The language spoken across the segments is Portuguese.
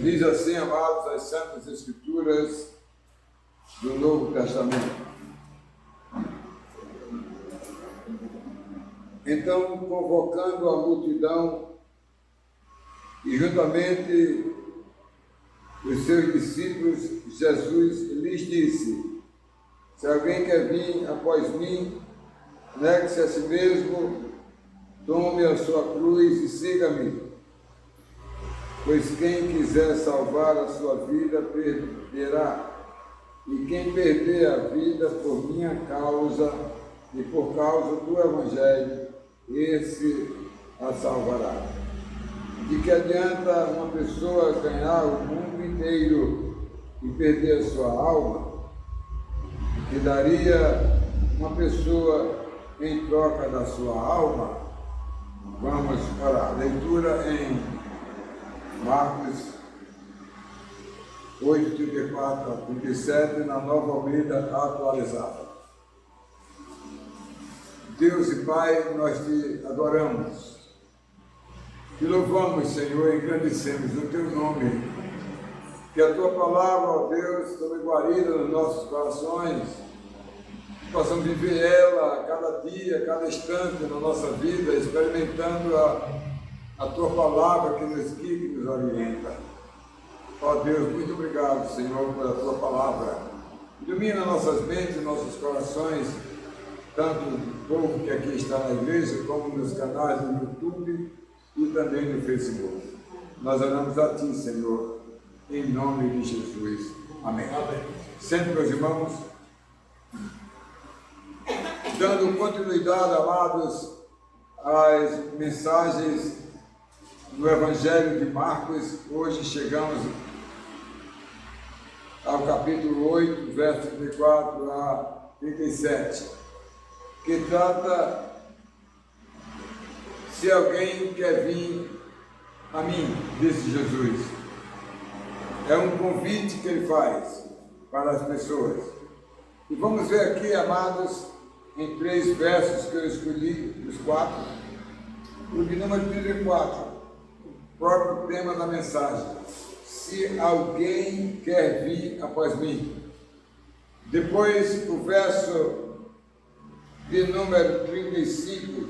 Diz assim, amados, as Santas Escrituras do Novo Testamento. Então, convocando a multidão e juntamente os seus discípulos, Jesus lhes disse: se alguém quer vir após mim, negue-se a si mesmo, tome a sua cruz e siga-me. Pois quem quiser salvar a sua vida, perderá. E quem perder a vida por minha causa e por causa do Evangelho, esse a salvará. De que adianta uma pessoa ganhar o mundo inteiro e perder a sua alma? Que daria uma pessoa em troca da sua alma? Vamos orar. Leitura em Marcos 8, 34 a 37, na Nova Almeida atualizada. Deus e Pai, nós te adoramos, te louvamos, Senhor, e engrandecemos o teu nome. Que a tua palavra, ó Deus, tome guarida nos nossos corações, que possamos viver ela a cada dia, a cada instante na nossa vida, experimentando a tua palavra que nos guia e nos orienta. Ó Deus, muito obrigado, Senhor, pela tua palavra. Ilumina nossas mentes, nossos corações, tanto o povo que aqui está na igreja, como nos canais do YouTube e também no Facebook. Nós oramos a ti, Senhor, em nome de Jesus. Amém. Amém. Sempre, meus irmãos, dando continuidade, amados, às mensagens do Evangelho de Marcos. Hoje chegamos ao capítulo 8, verso 34 a 37, que trata: se alguém quer vir a mim, disse Jesus. É um convite que ele faz para as pessoas. E vamos ver aqui, amados, em 3 versos que eu escolhi, os 4, o de número 34. Próprio tema da mensagem: se alguém quer vir após mim. Depois o verso de número 35: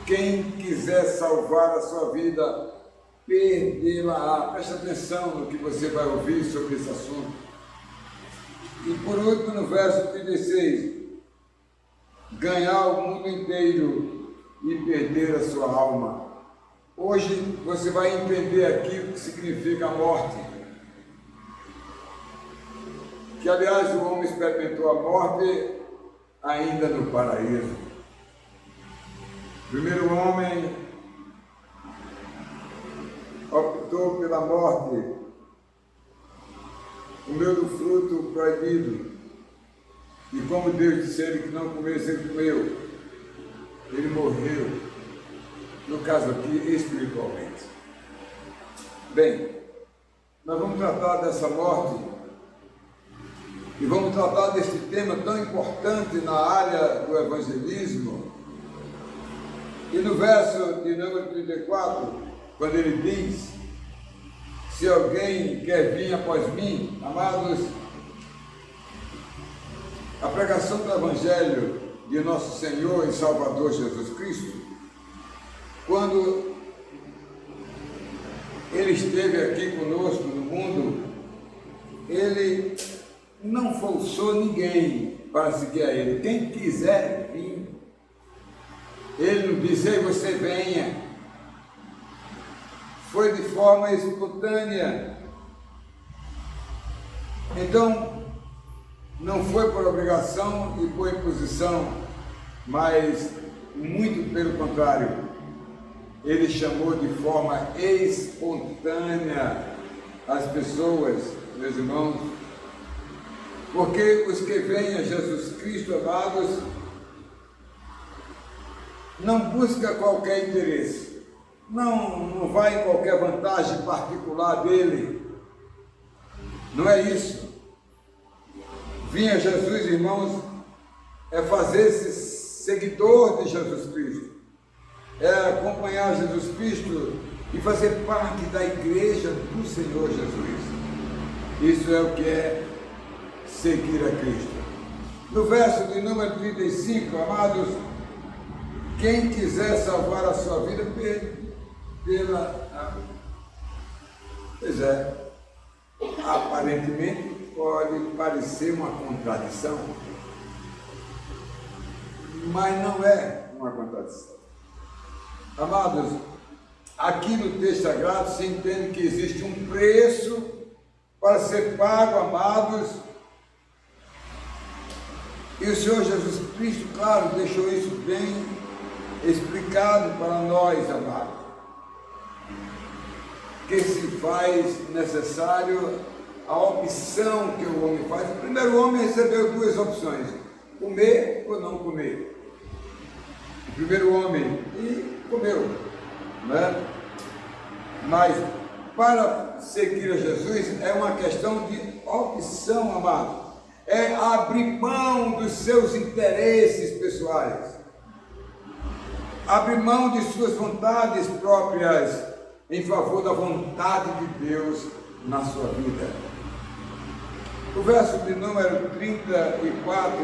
quem quiser salvar a sua vida, perdê-la-á. Preste atenção no que você vai ouvir sobre esse assunto. E por último, no verso 36: ganhar o mundo inteiro e perder a sua alma. Hoje você vai entender aqui o que significa a morte. Que, aliás, o homem experimentou a morte ainda no paraíso. O primeiro homem optou pela morte, comeu do fruto proibido. E como Deus disse a ele que não comesse, ele comeu. Ele morreu. No caso aqui, espiritualmente. Bem, nós vamos tratar dessa morte e vamos tratar deste tema tão importante na área do evangelismo. E no verso de número 34, quando ele diz: se alguém quer vir após mim, amados, a pregação do Evangelho de nosso Senhor e Salvador Jesus Cristo, quando ele esteve aqui conosco no mundo, ele não forçou ninguém para seguir a ele. Quem quiser vir, ele não disse: ei, você venha. Foi de forma espontânea. Então, não foi por obrigação e por imposição, mas muito pelo contrário. Ele chamou de forma espontânea as pessoas, meus irmãos, porque os que vêm a Jesus Cristo, amados, não busca qualquer interesse, não vai em qualquer vantagem particular dele, não é isso. Vir a Jesus, irmãos, é fazer-se seguidor de Jesus Cristo, é acompanhar Jesus Cristo e fazer parte da igreja do Senhor Jesus. Isso é o que é seguir a Cristo. No verso de número 35, amados, quem quiser salvar a sua vida pois é, aparentemente pode parecer uma contradição, mas não é uma contradição. Amados, aqui no texto sagrado se entende que existe um preço para ser pago, amados, e o Senhor Jesus Cristo, claro, deixou isso bem explicado para nós, amados, que se faz necessário a opção que o homem faz. O primeiro homem recebeu duas opções: comer ou não comer. O primeiro homem comeu, né? Mas para seguir a Jesus é uma questão de opção, amado. É abrir mão dos seus interesses pessoais, abrir mão de suas vontades próprias em favor da vontade de Deus na sua vida. O verso de número 34,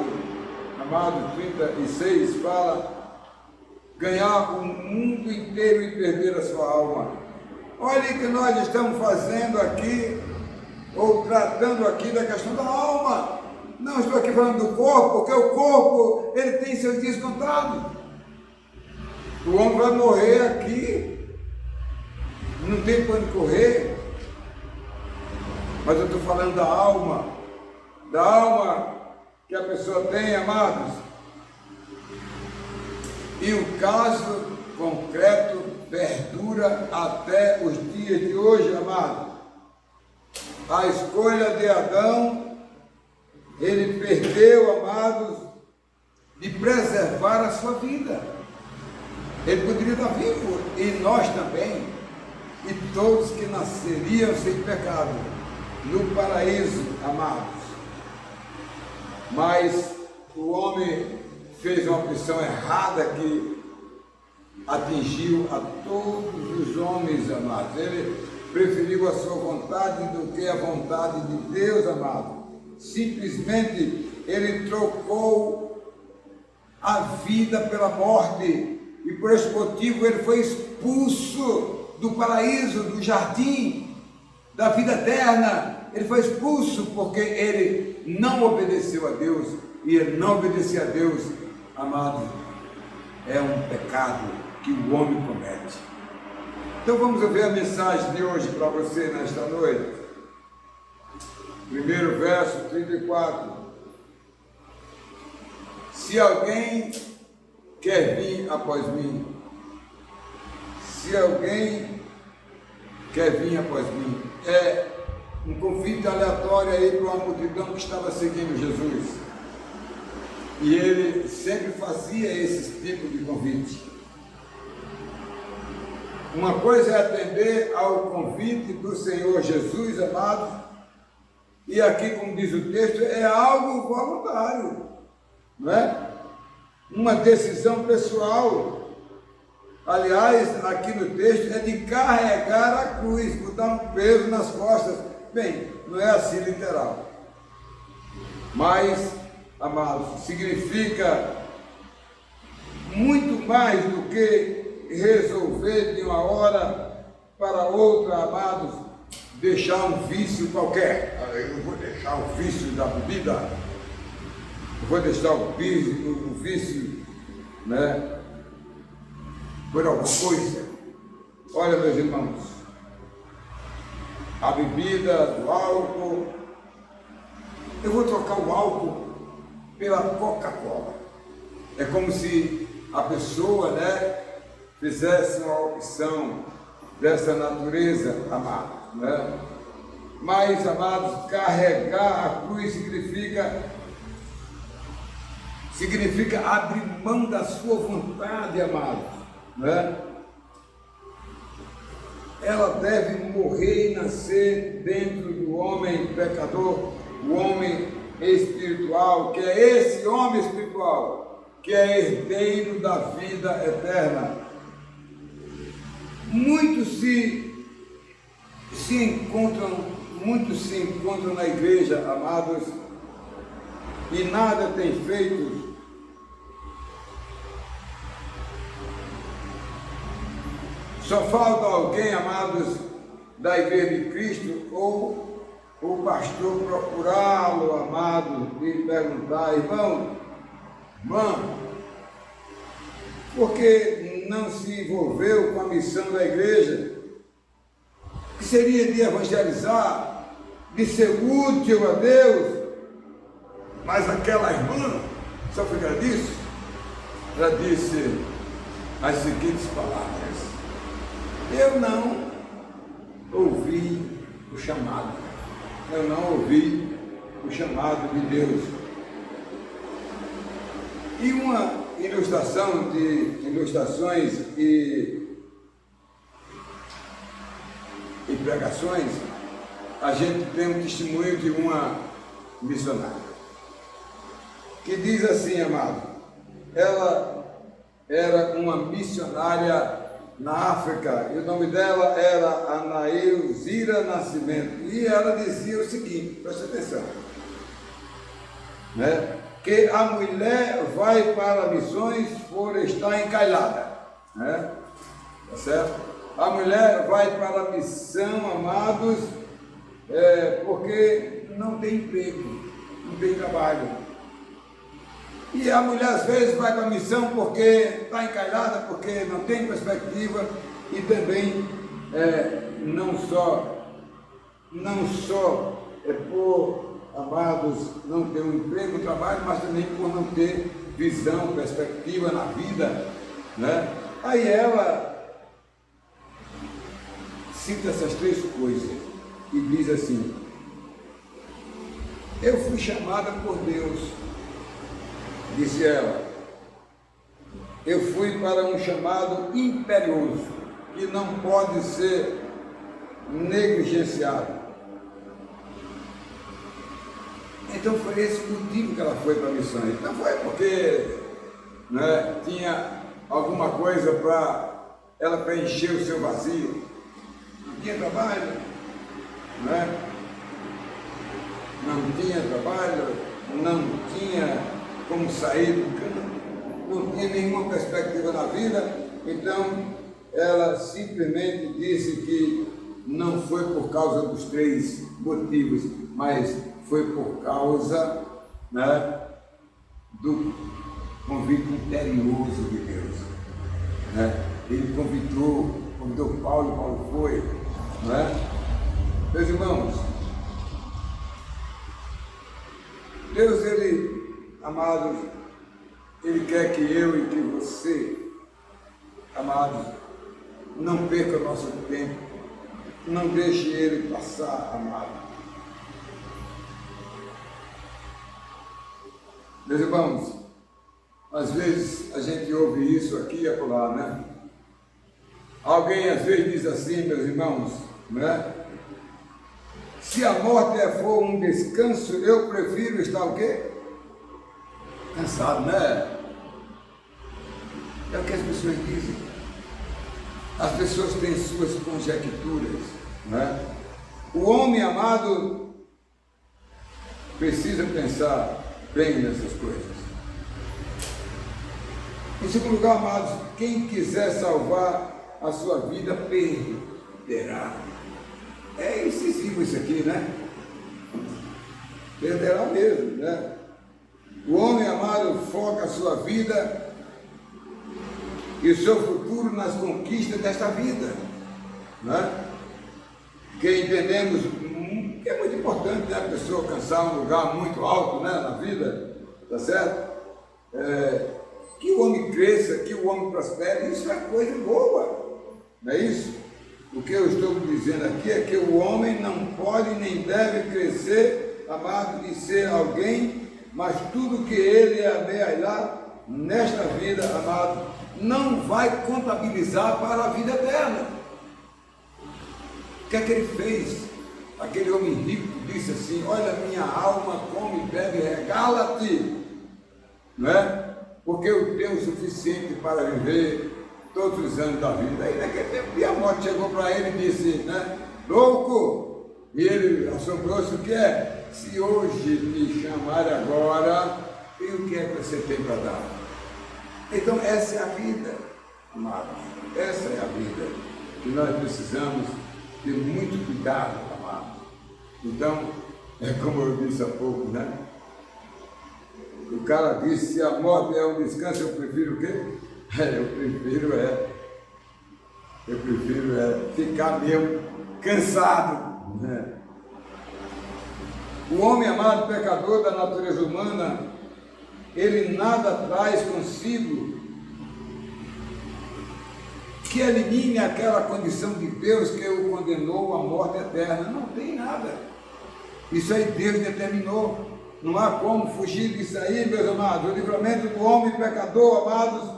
amado, 36, fala: ganhar o mundo inteiro e perder a sua alma. Olha o que nós estamos fazendo aqui, ou tratando aqui da questão da alma. Não estou aqui falando do corpo, porque o corpo, ele tem seus dias contados. O homem vai morrer aqui, não tem para onde correr. Mas eu estou falando da alma que a pessoa tem, amados. E o caso concreto perdura até os dias de hoje, amado. A escolha de Adão, ele perdeu, amados, de preservar a sua vida. Ele poderia estar vivo, e nós também, e todos que nasceriam sem pecado, no paraíso, amados. Mas o homem fez uma opção errada que atingiu a todos os homens, amados. Ele preferiu a sua vontade do que a vontade de Deus, amado. Simplesmente ele trocou a vida pela morte, e por esse motivo ele foi expulso do paraíso, do jardim da vida eterna. Ele foi expulso porque ele não obedeceu a Deus, e ele não obedecer a Deus, amado, é um pecado que o homem comete. Então vamos ouvir a mensagem de hoje para você nesta noite. Primeiro verso, 34. Se alguém quer vir após mim, se alguém quer vir após mim, é um convite aleatório aí para uma multidão que estava seguindo Jesus. E ele sempre fazia esse tipo de convite. Uma coisa é atender ao convite do Senhor Jesus, amado, e aqui, como diz o texto, é algo voluntário, não é? Uma decisão pessoal. Aliás, aqui no texto é de carregar a cruz, botar um peso nas costas. Bem, não é assim literal, mas, amados, significa muito mais do que resolver de uma hora para outra, amados, deixar um vício qualquer. Eu vou deixar o vício da bebida, eu vou deixar o vício, né, por alguma coisa. Olha, meus irmãos, a bebida, o álcool, eu vou trocar o álcool pela Coca-Cola. É como se a pessoa, né, fizesse uma opção dessa natureza, amados, né? Mas, amados, carregar a cruz significa abrir mão da sua vontade, amados, né? Ela deve morrer e nascer dentro do homem pecador, o homem espiritual, que é esse homem espiritual, que é herdeiro da vida eterna. Muitos muitos se encontram na igreja, amados, e nada tem feito. Só falta alguém, amados, da igreja de Cristo, ou o pastor procurá-lo, amado, e perguntar: irmão, por que não se envolveu com a missão da igreja, que seria de evangelizar, de ser útil a Deus? Mas aquela irmã, só por causa disso, ela disse as seguintes palavras: eu não ouvi o chamado, eu não ouvi o chamado de Deus. E uma ilustração de ilustrações e pregações, a gente tem um testemunho de uma missionária, que diz assim, amado, ela era uma missionária na África, e o nome dela era Anaelzira Nascimento, e ela dizia o seguinte, presta atenção, né? Que a mulher vai para missões por estar encalhada, né? Tá certo? A mulher vai para a missão, amados, porque não tem emprego, não tem trabalho. E a mulher às vezes vai para a missão porque está encalhada, porque não tem perspectiva, e também não só por, amados, não ter um emprego, um trabalho, mas também por não ter visão, perspectiva na vida, né? Aí ela cita essas três coisas e diz assim: eu fui chamada por Deus, disse ela, eu fui para um chamado imperioso, que não pode ser negligenciado. Então foi esse o motivo que ela foi para a missão. Não foi porque, né, tinha alguma coisa para ela preencher o seu vazio. Não tinha trabalho, né? Não tinha trabalho, não tinha como sair do campo, não tinha nenhuma perspectiva na vida. Então ela simplesmente disse que não foi por causa dos três motivos, mas foi por causa, né, do convite imperioso de Deus, né? Ele convidou Paulo, Paulo foi, né? Meus irmãos, Deus, Ele, amados, Ele quer que eu e que você, amados, não perca o nosso tempo, não deixe Ele passar, amado. Meus irmãos, às vezes a gente ouve isso aqui e acolá, né? Alguém às vezes diz assim, meus irmãos, né? Se a morte for um descanso, eu prefiro estar o quê? Cansado, né? É o que as pessoas dizem. As pessoas têm suas conjecturas, né? O homem, amado, precisa pensar bem nessas coisas. Em segundo lugar, amados, quem quiser salvar a sua vida perderá. É incisivo isso aqui, né? Perderá mesmo, né? O homem, amado, foca a sua vida e o seu futuro nas conquistas desta vida, né? Que entendemos que é muito importante, né, a pessoa alcançar um lugar muito alto, né, na vida, tá certo? Que o homem cresça, que o homem prospere, isso é coisa boa, não é isso? O que eu estou dizendo aqui é que o homem não pode nem deve crescer, amado, de ser alguém, mas tudo que ele amealhar nesta vida, amado, não vai contabilizar para a vida eterna. O que é que ele fez? Aquele homem rico disse assim: olha, minha alma come e bebe, regala-te, não é? Porque eu tenho o suficiente para viver, todos os anos da vida. Aí naquele tempo a morte chegou para ele e disse, né, louco! E ele assombrou-se, o que é? Se hoje me chamar agora, e o que é que você tem para dar? Então essa é a vida, amados. Essa é a vida que nós precisamos ter muito cuidado, amados. Então, é como eu disse há pouco, né? O cara disse, se a morte é um descanso, eu prefiro o quê? Eu prefiro ficar mesmo cansado, né? O homem, amado, pecador da natureza humana, ele nada traz consigo que elimine aquela condição de Deus que o condenou à morte eterna. Não tem nada. Isso aí Deus determinou. Não há como fugir disso aí, meus amados. O livramento do homem pecador, amados,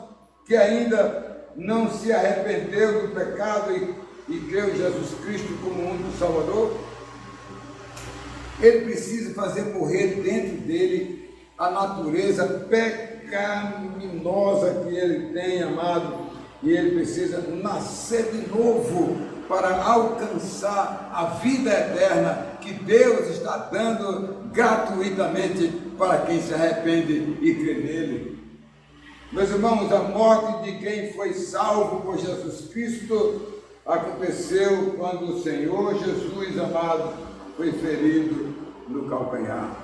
que ainda não se arrependeu do pecado e creu em Jesus Cristo como o único Salvador, ele precisa fazer morrer dentro dele a natureza pecaminosa que ele tem, amado, e ele precisa nascer de novo para alcançar a vida eterna que Deus está dando gratuitamente para quem se arrepende e crê nele. Meus irmãos, a morte de quem foi salvo por Jesus Cristo aconteceu quando o Senhor Jesus, amado, foi ferido no calcanhar.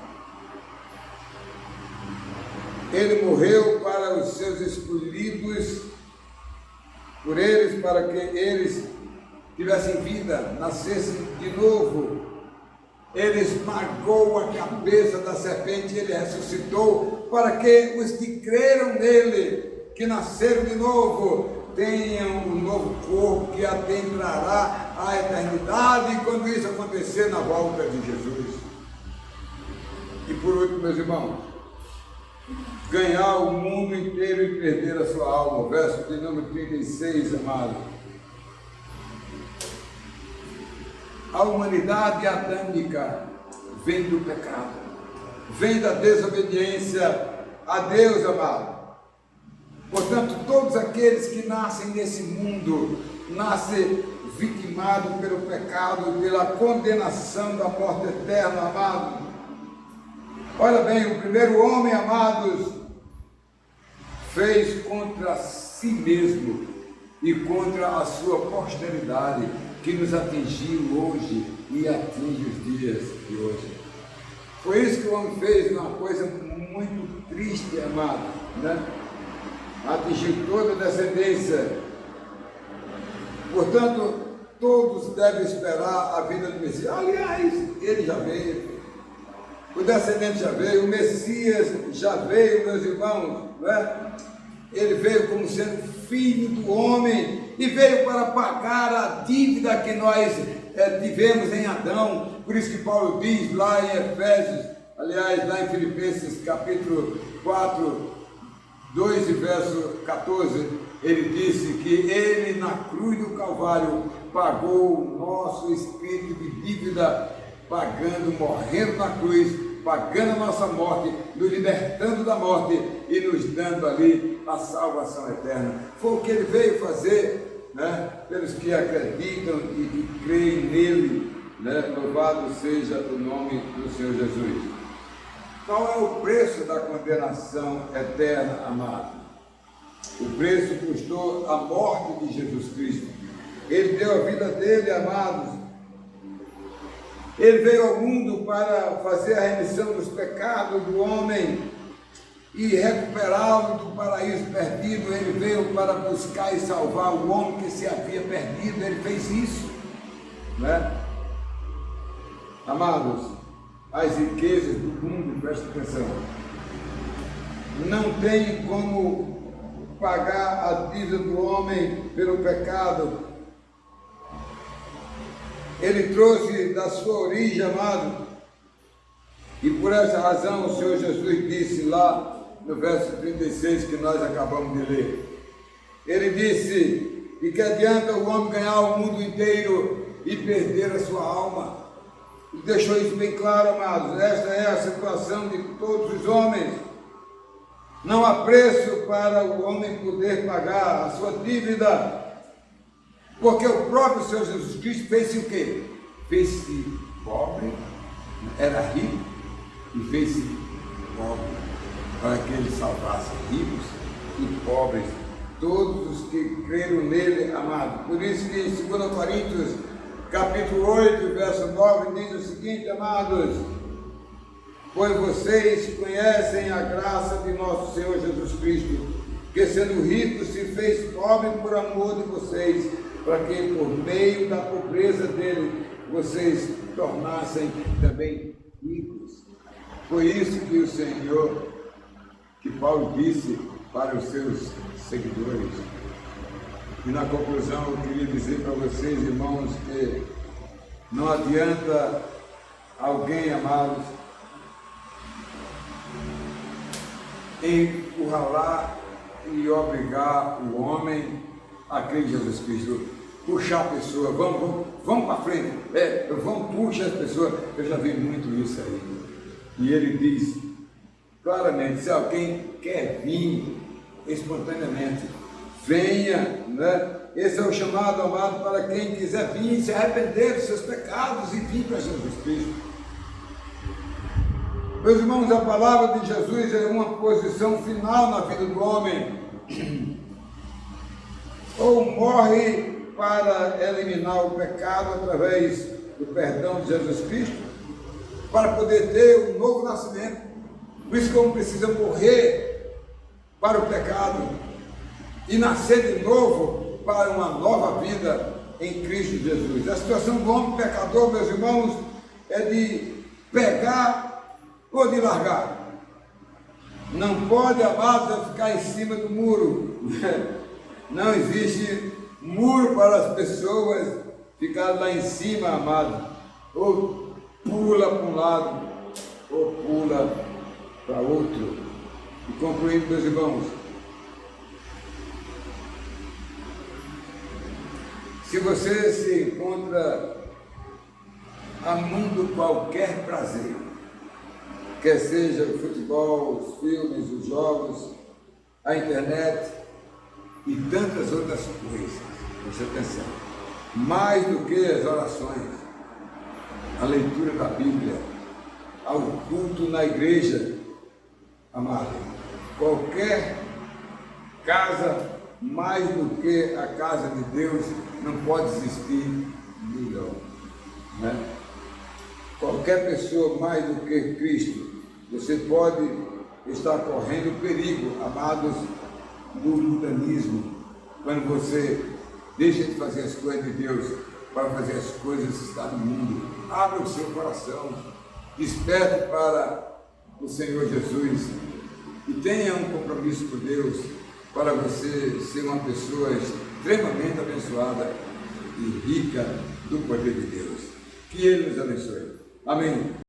Ele morreu para os seus escolhidos, por eles, para que eles tivessem vida, nascessem de novo. Ele esmagou a cabeça da serpente, ele ressuscitou, para que os que creram nele, que nasceram de novo, tenham um novo corpo que adentrará a eternidade, quando isso acontecer na volta de Jesus. E por último, meus irmãos, ganhar o mundo inteiro e perder a sua alma. Verso de número 36, amado. A humanidade adâmica vem do pecado, vem da desobediência a Deus, amado. Portanto, todos aqueles que nascem nesse mundo, nascem vitimados pelo pecado, pela condenação da morte eterna, amado. Olha bem, o primeiro homem, amados, fez contra si mesmo e contra a sua posteridade, que nos atingiu hoje e atinge os dias de hoje. Foi isso que o homem fez, uma coisa muito triste, amado, né? Atingiu toda a descendência. Portanto, todos devem esperar a vida do Messias. Aliás, ele já veio. O descendente já veio, o Messias já veio, meus irmãos, não é? Ele veio como sendo filho do homem e veio para pagar a dívida que nós tivemos em Adão. Por isso que Paulo diz lá em Efésios, aliás, lá em Filipenses capítulo 4, 2 e verso 14, ele disse que ele na cruz do Calvário pagou o nosso espírito de dívida, pagando, morrendo na cruz, pagando a nossa morte, nos libertando da morte e nos dando ali a salvação eterna. Foi o que ele veio fazer, né, pelos que acreditam e que creem nele, né? Louvado seja o nome do Senhor Jesus. Qual é o preço da condenação eterna, amado? O preço custou a morte de Jesus Cristo. Ele deu a vida dele, amados. Ele veio ao mundo para fazer a remissão dos pecados do homem e recuperá-lo do paraíso perdido. Ele veio para buscar e salvar o homem que se havia perdido. Ele fez isso, né? Amados, as riquezas do mundo, presta atenção, não tem como pagar a dívida do homem pelo pecado. Ele trouxe da sua origem, amado, e por essa razão o Senhor Jesus disse lá no verso 36 que nós acabamos de ler. Ele disse: e que adianta o homem ganhar o mundo inteiro e perder a sua alma? Ele deixou isso bem claro, amados. Esta é a situação de todos os homens. Não há preço para o homem poder pagar a sua dívida, porque o próprio Senhor Jesus Cristo fez-se o quê? Fez-se pobre, era rico e fez-se pobre, para que ele salvasse ricos e pobres, todos os que creram nele, amado. Por isso que em 2 Coríntios, capítulo 8, verso 9, diz o seguinte, amados: pois vocês conhecem a graça de nosso Senhor Jesus Cristo, que sendo rico se fez pobre por amor de vocês, para que por meio da pobreza dele vocês tornassem também ricos. Foi isso que o Senhor, que Paulo disse para os seus seguidores. E na conclusão eu queria dizer para vocês, irmãos, que não adianta alguém, amados, encurralar e obrigar o homem a crer em Jesus Cristo, puxar a pessoa, vamos para frente, vamos puxar as pessoas. Eu já vi muito isso aí. E ele diz claramente: se alguém quer vir espontaneamente, venha, né? Esse é o chamado, amado, para quem quiser vir se arrepender dos seus pecados e vir para Jesus Cristo. Meus irmãos, a palavra de Jesus é uma posição final na vida do homem. Ou morre para eliminar o pecado através do perdão de Jesus Cristo, para poder ter um novo nascimento. Por isso que o homem precisa morrer para o pecado e nascer de novo para uma nova vida em Cristo Jesus. A situação do homem pecador, meus irmãos, é de pegar ou de largar. Não pode, amados, ficar em cima do muro. Não existe muro para as pessoas ficarem lá em cima, amado. Ou pula para um lado, ou pula para outro. E concluindo, meus irmãos, se você se encontra amando qualquer prazer, quer seja o futebol, os filmes, os jogos, a internet e tantas outras coisas, preste atenção, mais do que as orações, a leitura da Bíblia, ao culto na igreja, amado, qualquer casa mais do que a casa de Deus não pode existir melhor, né? Qualquer pessoa mais do que Cristo, você pode estar correndo perigo, amados, do mundanismo, quando você deixa de fazer as coisas de Deus para fazer as coisas que estão no mundo. Abra o seu coração, desperte para o Senhor Jesus e tenha um compromisso com Deus para você ser uma pessoa extremamente abençoada e rica do poder de Deus. Que Ele nos abençoe. Amém.